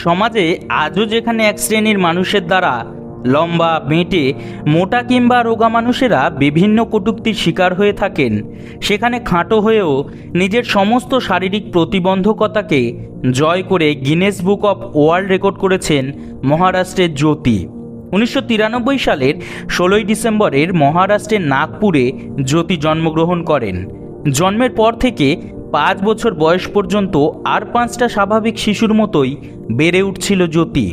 সমাজে আজও যেখানে এক শ্রেণীর মানুষের দ্বারা লম্বা, বেঁটে, মোটা কিংবা রোগা মানুষেরা বিভিন্ন কটূক্তির শিকার হয়ে থাকেন, সেখানে খাটো হয়েও নিজের সমস্ত শারীরিক প্রতিবন্ধকতাকে জয় করে Guinness book of world record করেছেন মহারাষ্ট্রের জ্যোতি। 1993 সালের 16 ডিসেম্বরের মহারাষ্ট্রের নাগপুরে জ্যোতি জন্মগ্রহণ করেন। জন্মের পর থেকে 5 বছর বয়স পর্যন্ত আর 5টা স্বাভাবিক শিশুর মতোই বেড়ে উঠছিল জ্যোতি।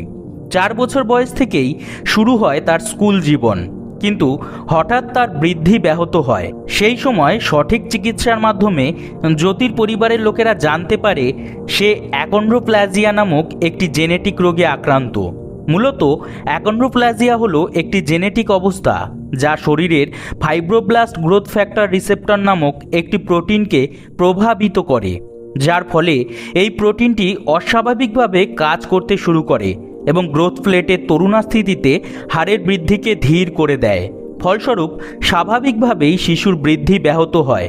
4 বছর বয়স থেকেই শুরু হয় তার স্কুল জীবন, কিন্তু হঠাৎ তার বৃদ্ধি ব্যাহত হয়। সেই সময় সঠিক চিকিৎসার মাধ্যমে জ্যোতির পরিবারের লোকেরা জানতে পারে সে অ্যাকন্ড্রোপ্লাজিয়া নামক একটি জেনেটিক রোগে আক্রান্ত। মূলত অ্যাকন্ড্রোপ্লাজিয়া হলো একটি জেনেটিক অবস্থা যা শরীরের ফাইব্রোব্লাস্ট গ্রোথ ফ্যাক্টর রিসেপ্টর নামক একটি প্রোটিনকে প্রভাবিত করে, যার ফলে এই প্রোটিনটি অস্বাভাবিকভাবে কাজ করতে শুরু করে এবং গ্রোথ প্লেটের তরুণাস্থিতিতে হাড়ের বৃদ্ধিকে ধীর করে দেয়। ফলস্বরূপ স্বাভাবিকভাবেই শিশুর বৃদ্ধি ব্যাহত হয়।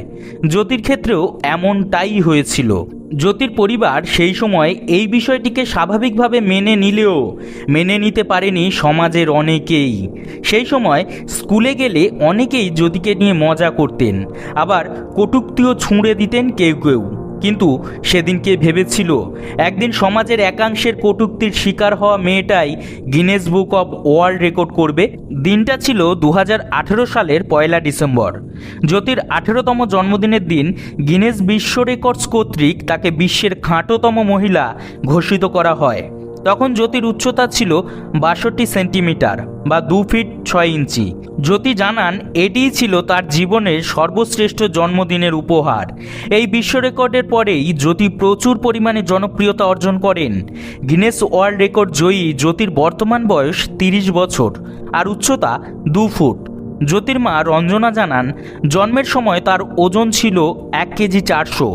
জ্যোতির ক্ষেত্রেও এমনটাই হয়েছিল। জ্যোতির পরিবার সেই সময় এই বিষয়টিকে স্বাভাবিকভাবে মেনে নিলেও মেনে নিতে পারেনি সমাজের অনেকেই। সেই সময় স্কুলে গেলে অনেকেই জ্যোতিকে নিয়ে মজা করতেন, আবার কটূক্তিও ছুঁড়ে দিতেন কেউ কেউ। কিন্তু সেদিন কে ভেবেছিল একদিন সমাজের একাংশের কটূক্তির শিকার হওয়া মেয়েটাই Guinness book of world record করবে? দিনটা ছিল 2018 সালের 1 ডিসেম্বর। জ্যোতির 18তম জন্মদিনের দিন গিনেস বিশ্ব রেকর্ডস কর্তৃক তাকে বিশ্বের খাঁটোতম মহিলা ঘোষিত করা হয়। তখন জ্যোতির উচ্চতা ছিল 62 সেন্টিমিটার বা 2 ফিট 6 ইঞ্চি। জ্যোতি জানান এটিই ছিল তার জীবনের সর্বশ্রেষ্ঠ জন্মদিনের উপহার। এই বিশ্ব রেকর্ডের পরেই জ্যোতি প্রচুর পরিমাণে জনপ্রিয়তা অর্জন করেন। গিনেস ওয়ার্ল্ড রেকর্ড জয়ী জ্যোতির বর্তমান বয়স 30 বছর আর উচ্চতা 2 ফুট। জ্যোতির মা রঞ্জনা জানান জন্মের সময় তার ওজন ছিল 1 কেজি 400।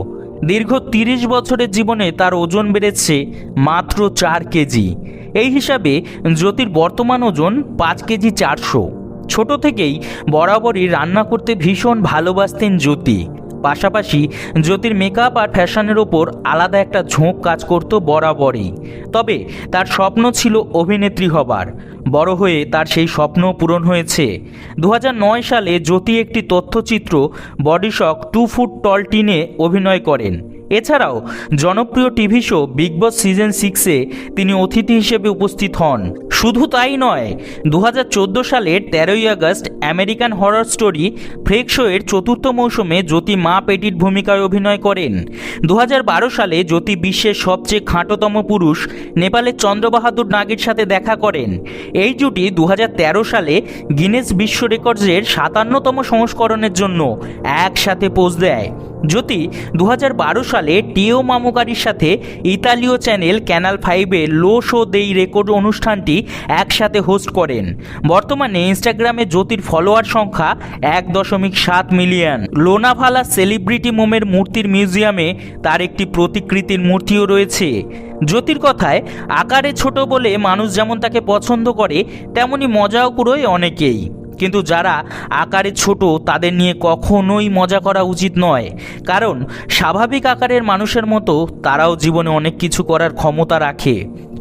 দীর্ঘ 30 বছরের জীবনে তার ওজন বেড়েছে মাত্র 4 কেজি। এই হিসাবে জ্যোতির বর্তমান ওজন 5 কেজি 400। ছোট থেকেই বরাবরই রান্না করতে ভীষণ ভালোবাসতেন জ্যোতি। পাশাপাশি জ্যোতির মেকআপ আর ফ্যাশনের ওপর আলাদা একটা ঝোঁক কাজ করত বরাবরই। তবে তার স্বপ্ন ছিল অভিনেত্রী হবার। বড় হয়ে তার সেই স্বপ্ন পূরণ হয়েছে। 2009 সালে জ্যোতি একটি তথ্যচিত্র বডি শক 2 ফুট টল টিনে অভিনয় করেন। এছাড়াও জনপ্রিয় টিভি শো বিগ বস সিজন 6-এ তিনি অতিথি হিসেবে উপস্থিত হন। শুধু তাই নয়, 2014 সালের 13 আগস্ট আমেরিকান হরর স্টোরি ফ্রেক শো-এর 4র্থ মৌসুমে জ্যোতি মা পেটির ভূমিকায় অভিনয় করেন। 2012 সালে জ্যোতি বিশ্বের সবচেয়ে খাঁটোতম পুরুষ নেপালের চন্দ্রবাহাদুর নাগের সাথে দেখা করেন। এই জুটি 2013 সালে গিনেস বিশ্ব রেকর্ডসের 57তম সংস্করণের জন্য একসাথে পোজ দেয়। জ্যোতি 2012 সালে টিও মামুকারির সাথে ইতালীয় চ্যানেল ক্যানাল 5-এর লো শো দেই রেকর্ড অনুষ্ঠানটি একসাথে হোস্ট করেন। বর্তমানে ইনস্টাগ্রামে জ্যোতির ফলোয়ার সংখ্যা 1.7 মিলিয়ন। লোনাভালা সেলিব্রিটি মোমের মূর্তির মিউজিয়ামে তার একটি প্রতিকৃতির মূর্তিও রয়েছে। জ্যোতির কথায় আকারে ছোট বলে মানুষ যেমন তাকে পছন্দ করে, তেমনি মজাও কুড়োয় অনেকেই। কিন্তু যারা আকারে ছোট তাদের নিয়ে কখনোই মজা করা উচিত নয়, কারণ স্বাভাবিক আকারের মানুষের মতো তারাও জীবনে অনেক কিছু করার ক্ষমতা রাখে।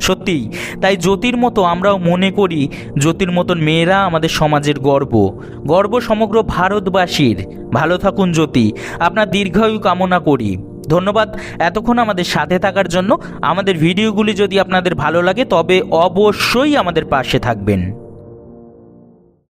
সত্যিই তাই জ্যোতির মতো আমরাও মনে করি জ্যোতির মতন মেয়েরা আমাদের সমাজের গর্ব সমগ্র ভারতবাসীর। ভালো থাকুন জ্যোতি, আপনার দীর্ঘায়ু কামনা করি। ধন্যবাদ এতক্ষণ আমাদের সাথে থাকার জন্য। আমাদের ভিডিওগুলি যদি আপনাদের ভালো লাগে তবে অবশ্যই আমাদের পাশে থাকবেন।